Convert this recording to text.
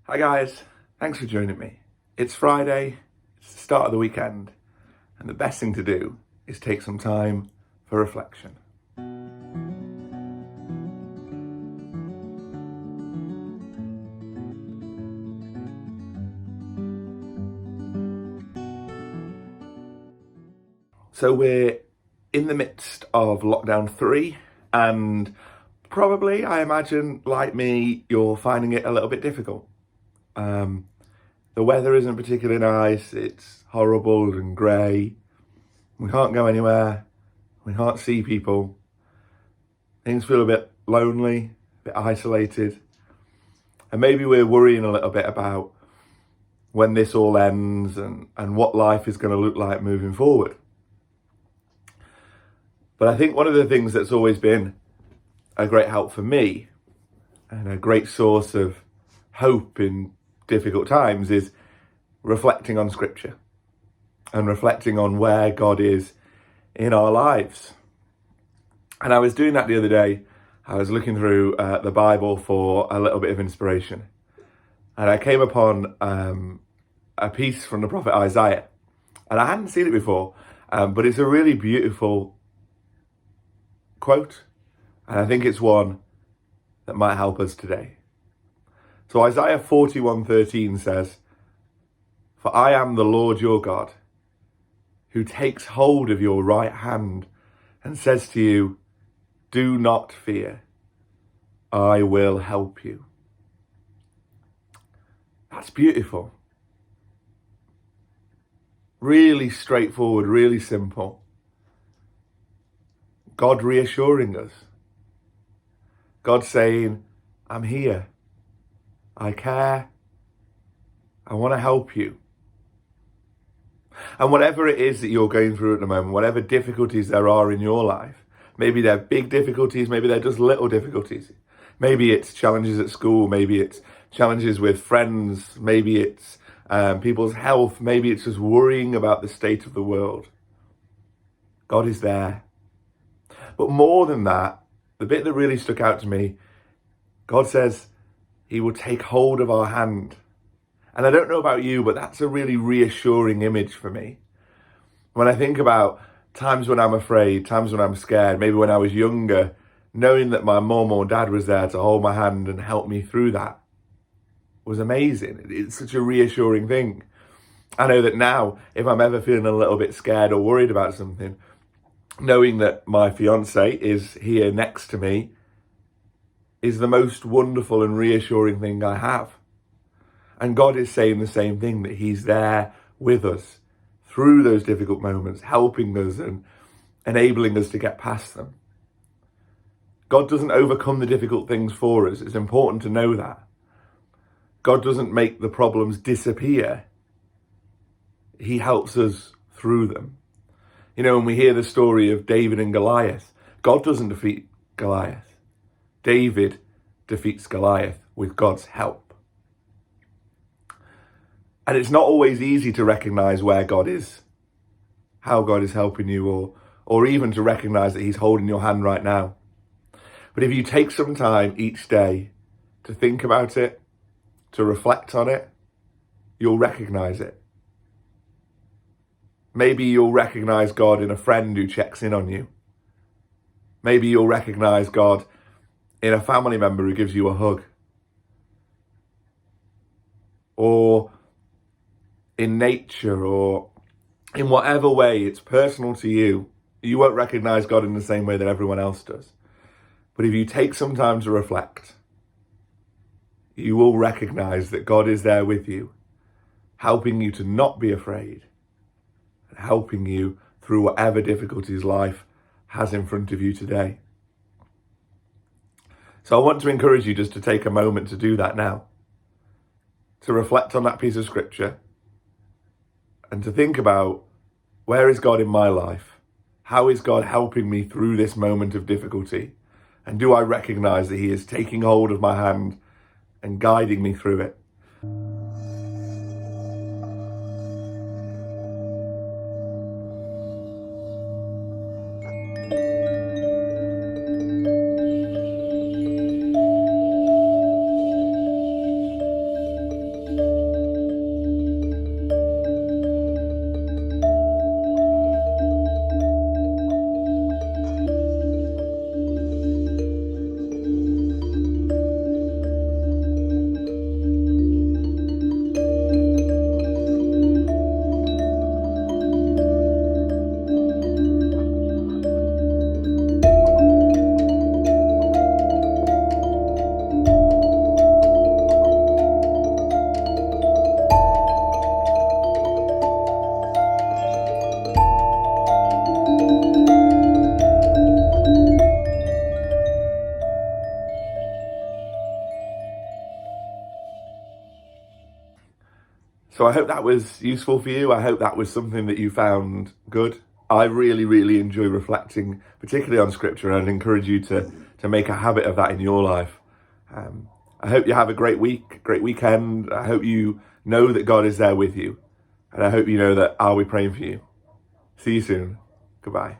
Hi guys, thanks for joining me. It's Friday, it's the start of the weekend, and the best thing to do is take some time for reflection. So we're in the midst of lockdown 3, and probably, I imagine, like me, you're finding it a little bit difficult. The weather isn't particularly nice, it's horrible and grey, we can't go anywhere, we can't see people, things feel a bit lonely, a bit isolated, and maybe we're worrying a little bit about when this all ends and what life is going to look like moving forward. But I think one of the things that's always been a great help for me and a great source of hope in difficult times is reflecting on Scripture and reflecting on where God is in our lives. And I was doing that the other day. I was looking through the Bible for a little bit of inspiration. And I came upon a piece from the prophet Isaiah. And I hadn't seen it before, but it's a really beautiful quote. And I think it's one that might help us today. So Isaiah 41:13 says, "For I am the Lord your God, who takes hold of your right hand and says to you, 'Do not fear, I will help you.'" That's beautiful. Really straightforward, really simple. God reassuring us. God saying, "I'm here. I care. I want to help you." And whatever it is that you're going through at the moment, whatever difficulties there are in your life, maybe they're big difficulties, maybe they're just little difficulties. Maybe it's challenges at school, maybe it's challenges with friends, maybe it's people's health, maybe it's just worrying about the state of the world. God is there. But more than that, the bit that really stuck out to me, God says he will take hold of our hand. And I don't know about you, but that's a really reassuring image for me. When I think about times when I'm afraid, times when I'm scared, maybe when I was younger, knowing that my mum or dad was there to hold my hand and help me through that was amazing. It's such a reassuring thing. I know that now, if I'm ever feeling a little bit scared or worried about something, knowing that my fiance is here next to me is the most wonderful and reassuring thing I have. And God is saying the same thing, that he's there with us through those difficult moments, helping us and enabling us to get past them. God doesn't overcome the difficult things for us. It's important to know that. God doesn't make the problems disappear. He helps us through them. You know, when we hear the story of David and Goliath, God doesn't defeat Goliath. David defeats Goliath with God's help. And it's not always easy to recognize where God is, how God is helping you, or even to recognize that he's holding your hand right now. But if you take some time each day to think about it, to reflect on it, you'll recognize it. Maybe you'll recognize God in a friend who checks in on you. Maybe you'll recognize God in a family member who gives you a hug. Or in nature, or in whatever way it's personal to you. You won't recognize God in the same way that everyone else does. But if you take some time to reflect, you will recognize that God is there with you, helping you to not be afraid, and helping you through whatever difficulties life has in front of you today. So I want to encourage you just to take a moment to do that now, to reflect on that piece of scripture and to think about, where is God in my life? How is God helping me through this moment of difficulty? And do I recognize that he is taking hold of my hand and guiding me through it? So I hope that was useful for you. I hope that was something that you found good. I really, really enjoy reflecting, particularly on scripture, and I'd encourage you to make a habit of that in your life. I hope you have a great week, great weekend. I hope you know that God is there with you. And I hope you know that I'll be praying for you. See you soon. Goodbye.